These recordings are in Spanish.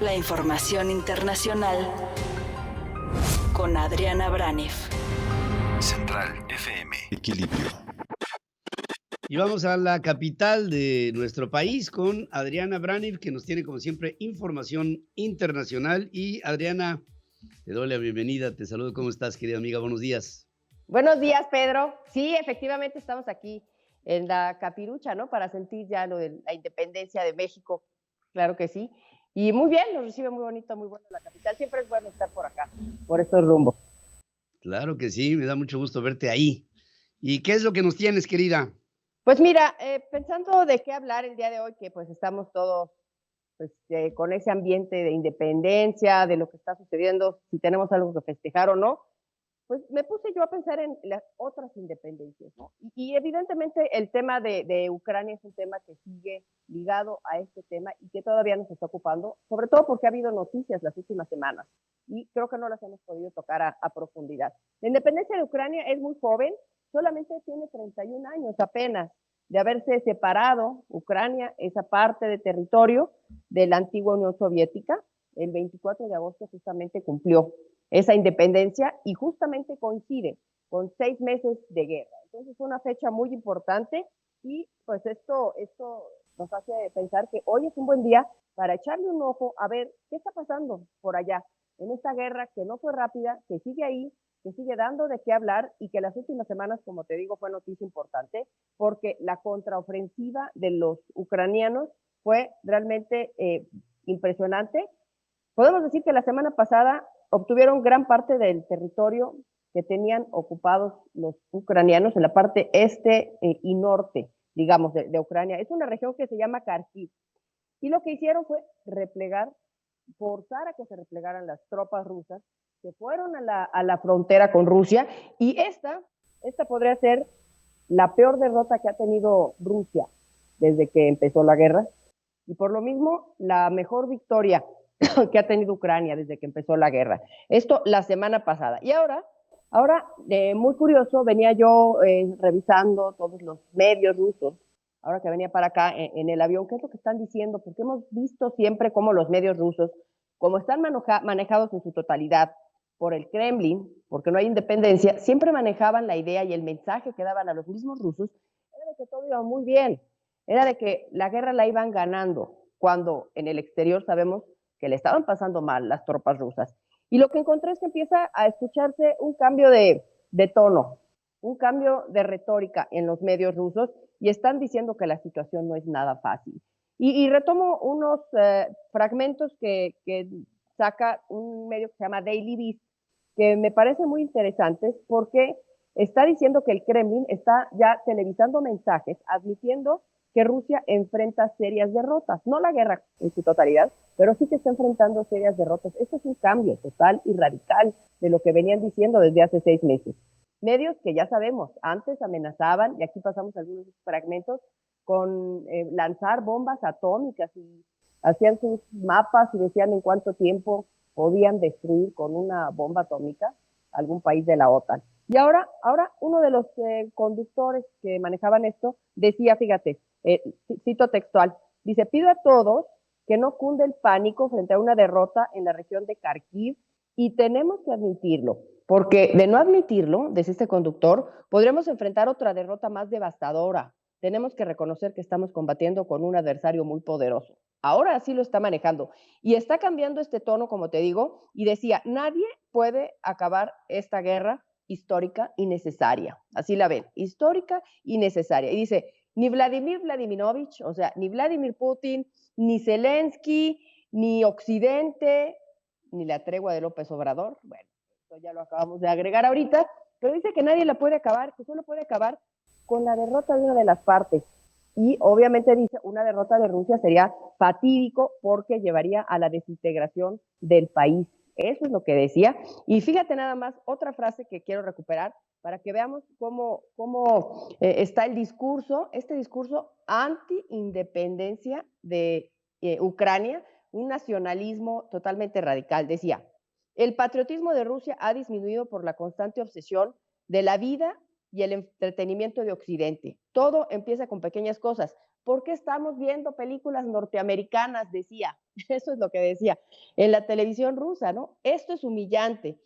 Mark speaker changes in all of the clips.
Speaker 1: La información internacional con Adriana Braniff.
Speaker 2: Central FM. Equilibrio.
Speaker 3: Y vamos a la capital de nuestro país con Adriana Braniff, que nos tiene como siempre información internacional. Y Adriana, te doy la bienvenida, te saludo. ¿Cómo estás, querida amiga? Buenos días.
Speaker 4: Buenos días, Pedro. Sí, efectivamente estamos aquí en la capirucha, ¿no? Para sentir ya lo de la independencia de México, claro que sí. Y muy bien, nos recibe muy bonito, muy bueno la capital. Siempre es bueno estar por acá, por estos rumbos.
Speaker 3: Claro que sí, me da mucho gusto verte ahí. ¿Y qué es lo que nos tienes, querida?
Speaker 4: Pues mira, pensando de qué hablar el día de hoy, que pues estamos todos pues, con ese ambiente de independencia, de lo que está sucediendo, si tenemos algo que festejar o no, pues me puse yo a pensar en las otras independencias, ¿no? Y evidentemente el tema de Ucrania es un tema que sigue ligado a este tema y que todavía nos está ocupando, sobre todo porque ha habido noticias las últimas semanas y creo que no las hemos podido tocar a profundidad. La independencia de Ucrania es muy joven, solamente tiene 31 años apenas de haberse separado Ucrania, esa parte de territorio de la antigua Unión Soviética. El 24 de agosto justamente cumplió esa independencia y justamente coincide con 6 meses de guerra. Entonces es una fecha muy importante y pues esto nos hace pensar que hoy es un buen día para echarle un ojo a ver qué está pasando por allá en esta guerra que no fue rápida, que sigue ahí, que sigue dando de qué hablar y que las últimas semanas, como te digo, fue noticia importante porque la contraofensiva de los ucranianos fue realmente impresionante. Podemos decir que la semana pasada obtuvieron gran parte del territorio que tenían ocupados los ucranianos en la parte este y norte, digamos, de Ucrania. Es una región que se llama Kharkiv. Y lo que hicieron fue replegar, forzar a que se replegaran las tropas rusas, se fueron a la frontera con Rusia y esta podría ser la peor derrota que ha tenido Rusia desde que empezó la guerra y por lo mismo la mejor victoria que ha tenido Ucrania desde que empezó la guerra. Esto la semana pasada. Y ahora muy curioso, venía yo revisando todos los medios rusos, ahora que venía para acá en el avión, qué es lo que están diciendo, porque hemos visto siempre cómo los medios rusos, como están manejados en su totalidad por el Kremlin, porque no hay independencia, siempre manejaban la idea y el mensaje que daban a los mismos rusos, era de que todo iba muy bien, era de que la guerra la iban ganando, cuando en el exterior sabemos que le estaban pasando mal las tropas rusas. Y lo que encontré es que empieza a escucharse un cambio de tono, un cambio de retórica en los medios rusos y están diciendo que la situación no es nada fácil. Y retomo unos fragmentos que saca un medio que se llama Daily Beast, que me parece muy interesantes porque está diciendo que el Kremlin está ya televisando mensajes admitiendo que Rusia enfrenta serias derrotas, no la guerra en su totalidad, pero sí que está enfrentando serias derrotas. Esto es un cambio total y radical de lo que venían diciendo desde hace 6 meses. Medios que ya sabemos, antes amenazaban, y aquí pasamos algunos fragmentos, con lanzar bombas atómicas y hacían sus mapas y decían en cuánto tiempo podían destruir con una bomba atómica algún país de la OTAN. Y ahora uno de los conductores que manejaban esto decía, fíjate, cito textual, dice, pido a todos que no cunde el pánico frente a una derrota en la región de Kharkiv y tenemos que admitirlo, porque de no admitirlo, desde este conductor, podremos enfrentar otra derrota más devastadora. Tenemos que reconocer que estamos combatiendo con un adversario muy poderoso. Ahora sí lo está manejando y está cambiando este tono, como te digo, y decía, nadie puede acabar esta guerra histórica y necesaria. Así la ven, histórica y necesaria. Y dice, ni Vladimir Vladimirovich, o sea, ni Vladimir Putin, ni Zelensky, ni Occidente, ni la tregua de López Obrador. Bueno, esto ya lo acabamos de agregar ahorita, pero dice que nadie la puede acabar, que solo puede acabar con la derrota de una de las partes. Y obviamente dice, una derrota de Rusia sería fatídico porque llevaría a la desintegración del país. Eso es lo que decía. Y fíjate nada más, otra frase que quiero recuperar para que veamos cómo está el discurso, este discurso anti-independencia de Ucrania, un nacionalismo totalmente radical. Decía, el patriotismo de Rusia ha disminuido por la constante obsesión de la vida y el entretenimiento de Occidente. Todo empieza con pequeñas cosas. ¿Por qué estamos viendo películas norteamericanas? Decía. Eso es lo que decía en la televisión rusa, ¿no? Esto es humillante.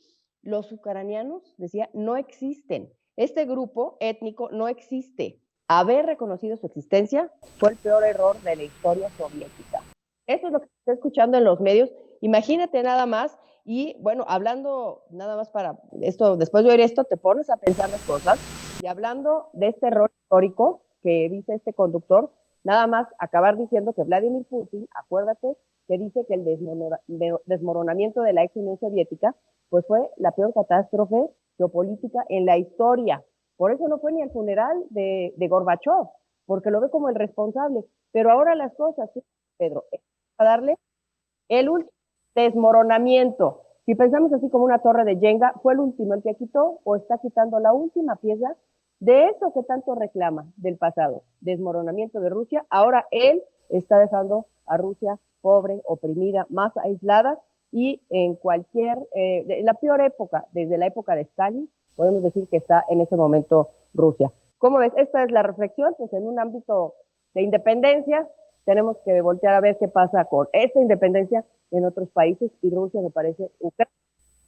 Speaker 4: Los ucranianos, decía, no existen. Este grupo étnico no existe. Haber reconocido su existencia fue el peor error de la historia soviética. Eso es lo que se está escuchando en los medios. Imagínate nada más. Y bueno, hablando nada más para esto, después de oír esto, te pones a pensar las cosas. Y hablando de este error histórico que dice este conductor, nada más acabar diciendo que Vladimir Putin, acuérdate, que dice que el desmoronamiento de la ex Unión Soviética pues fue la peor catástrofe geopolítica en la historia. Por eso no fue ni al funeral de Gorbachov, porque lo ve como el responsable. Pero ahora las cosas, ¿sí, Pedro? A darle el último desmoronamiento. Si pensamos así como una torre de Jenga, fue el último el que quitó o está quitando la última pieza de eso que tanto reclama del pasado, desmoronamiento de Rusia. Ahora él está dejando a Rusia pobre, oprimida, más aislada y en cualquier, la peor época, desde la época de Stalin, podemos decir que está en ese momento Rusia. ¿Cómo ves? Esta es la reflexión, pues en un ámbito de independencia tenemos que voltear a ver qué pasa con esta independencia en otros países y Rusia me parece un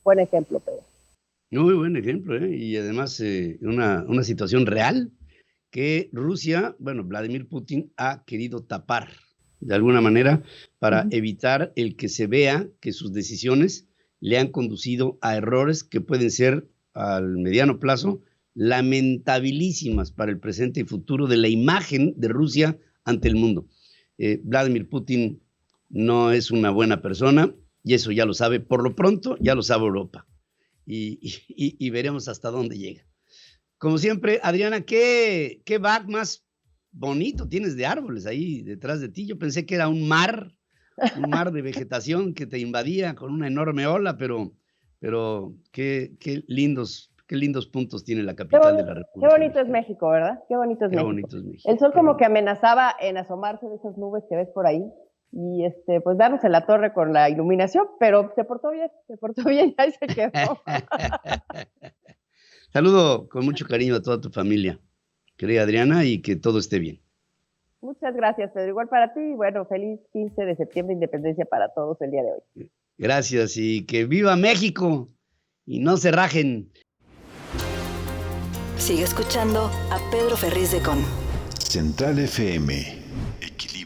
Speaker 4: buen ejemplo, Pedro.
Speaker 3: Muy buen ejemplo, ¿eh? Y además una situación real que Rusia, bueno, Vladimir Putin ha querido tapar de alguna manera para evitar el que se vea que sus decisiones le han conducido a errores que pueden ser al mediano plazo lamentabilísimas para el presente y futuro de la imagen de Rusia ante el mundo. Vladimir Putin no es una buena persona y eso ya lo sabe, por lo pronto ya lo sabe Europa y veremos hasta dónde llega. Como siempre, Adriana, ¿qué back más bonito tienes de árboles ahí detrás de ti? Yo pensé que era un mar de vegetación que te invadía con una enorme ola, pero qué lindos puntos tiene la capital de la República.
Speaker 4: Qué bonito es México, ¿verdad? Qué bonito es México. El sol como que amenazaba en asomarse de esas nubes que ves por ahí y pues darnos en la torre con la iluminación, pero se portó bien y ahí se quedó.
Speaker 3: Saludo con mucho cariño a toda tu familia, querida Adriana, y que todo esté bien.
Speaker 4: Muchas gracias, Pedro. Igual para ti, y bueno, feliz 15 de septiembre, independencia para todos el día de hoy.
Speaker 3: Gracias, y que viva México, y no se rajen.
Speaker 1: Sigue escuchando a Pedro Ferriz de Con.
Speaker 2: Central FM. Equilibrio.